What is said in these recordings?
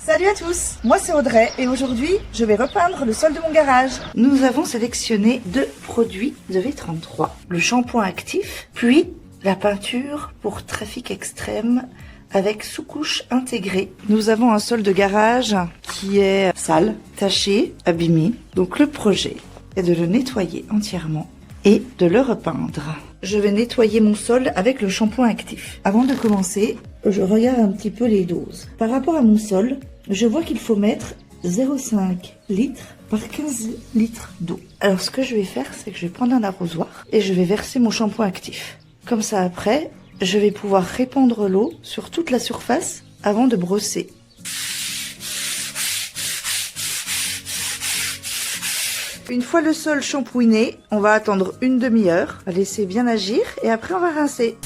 Salut à tous, moi c'est Audrey et aujourd'hui je vais repeindre le sol de mon garage. Nous avons sélectionné deux produits de V33, le shampoing actif, puis la peinture pour trafic extrême avec sous-couche intégrée. Nous avons un sol de garage qui est sale, taché, abîmé, donc le projet est de le nettoyer entièrement et de le repeindre. Je vais nettoyer mon sol avec le shampoing actif. Avant de commencer, je regarde un petit peu les doses. Par rapport à mon sol, je vois qu'il faut mettre 0,5 litres par 15 litres d'eau. Alors ce que je vais faire, c'est que je vais prendre un arrosoir et je vais verser mon shampoing actif. Comme ça après, je vais pouvoir répandre l'eau sur toute la surface avant de brosser. Une fois le sol shampouiné, on va attendre une demi-heure, on va laisser bien agir et après on va rincer.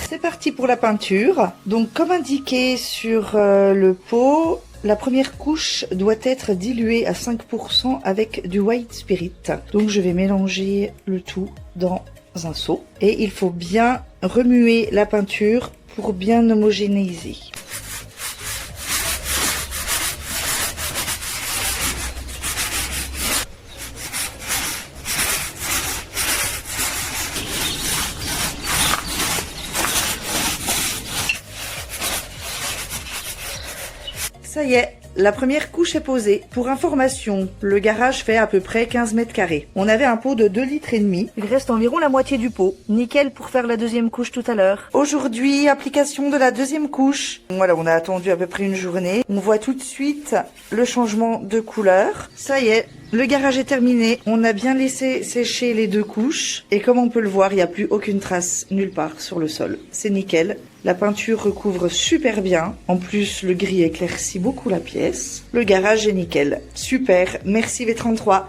C'est parti pour la peinture. Donc comme indiqué sur le pot, la première couche doit être diluée à 5% avec du white spirit. Donc je vais mélanger le tout dans un seau et il faut bien remuer la peinture pour bien homogénéiser. Ça y est, la première couche est posée. Pour information, le garage fait à peu près 15 mètres carrés. On avait un pot de 2,5 litres. Il reste environ la moitié du pot. Nickel pour faire la deuxième couche tout à l'heure. Aujourd'hui, application de la deuxième couche. Voilà, on a attendu à peu près une journée. On voit tout de suite le changement de couleur. Ça y est, le garage est terminé. On a bien laissé sécher les deux couches. Et comme on peut le voir, il n'y a plus aucune trace nulle part sur le sol. C'est nickel. La peinture recouvre super bien. En plus, le gris éclaircit beaucoup la pièce. Le garage est nickel. Super. Merci V33.